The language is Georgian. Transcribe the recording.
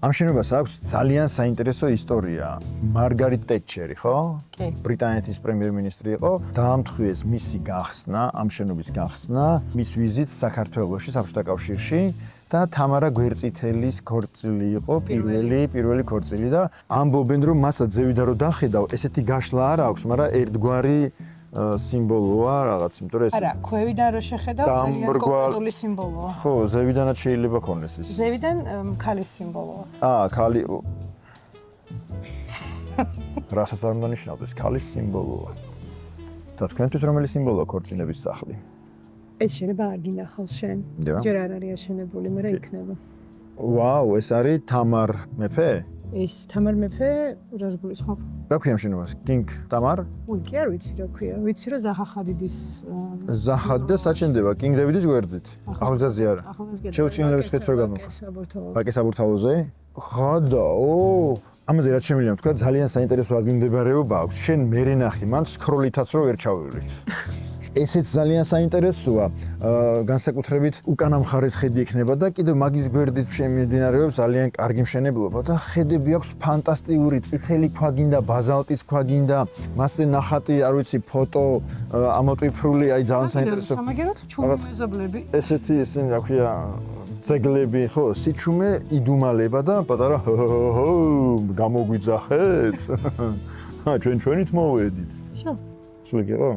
ამ შენობას აქვს ძალიან საინტერესო ისტორია. მარგარიტ ტეტჩერი, ხო? კი. ბრიტანეთის პრემიერ-მინისტრი იყო, დაამთხვიეს მისი გახსნა, ამ შენობის გახსნა, მის ვიზიტს საქართველოში, საბჭოთა კავშირში და თამარა გვერწითელის ქორწილი იყო პირველი ქორწილი და ამბობენ რომ მასაც ზევიდან რომ დახედავ, ესეთი გაშლა არ აქვს, მაგრამ ერთგვარი სიმბოლოა რაღაც, იმიტომ რომ ეს არა, ქვევიდან რო შეხედავ, ძალიან კონკრეტული სიმბოლოა. ხო, ზევიდანაც შეიძლება ქონდეს ეს. ზევიდან ქალის სიმბოლოა. ქალი რასაც არ უნდა ნიშნავდეს, ქალის სიმბოლოა. და თქვენთვის რომელი სიმბოლოა ქორწინების სახლი? ეს შეიძლება არ გინახავს შენ. და? ჯერ არ არის აშენებული, მაგრამ იქნება. ვაუ, ეს არის თამარ მეფე? ეს თამარ მეფე რას გულისხმობ? რა ქვია ამ შენობას? კინგ თამარ? კი არ ვიცი რა ქვია. ვიცი რომ ზაჰა ხადიდის ზაჰად და საჩენდება კინგ დევიდის გვერდით. ახალგაზრდაზე არა. ახალგაზრდაზე. შეუჩინლების ხეთს რო გამოხდა. საბურთალოზე. ბაკე საბურთალოზე? ხადა, ამაზე რა შემიძლია თქვა, ძალიან საინტერესო ადგილმდებარეობა აქვს. შენ მერე ნახი, მან სკროლითაც რო ვერ ჩავივლით. ესეც ძალიან საინტერესოა. განსაკუთრებით უკანა მხარეს ხედი იქნება და კიდევ მაგის გვერდით შემდინარეობს ძალიან კარგი მშენებლობა და ხედები აქვს ფანტასტიკური, წითელი ქვა გინდა, ბაზალტის ქვა გინდა, მასზე ნახატი, არ ვიცი, ფოტო, ამოტვიფრული, აი ძალიან საინტერესო. სამაგეროთ ჩუმი მეზობლები. ესეთი ისინი რა ქვია, ძეგლები, ხო, სიჩუმე იდუმალება და პატარა გამოგვიძახეთ. ჩვენით მოვედით. ისო. სულ იყო?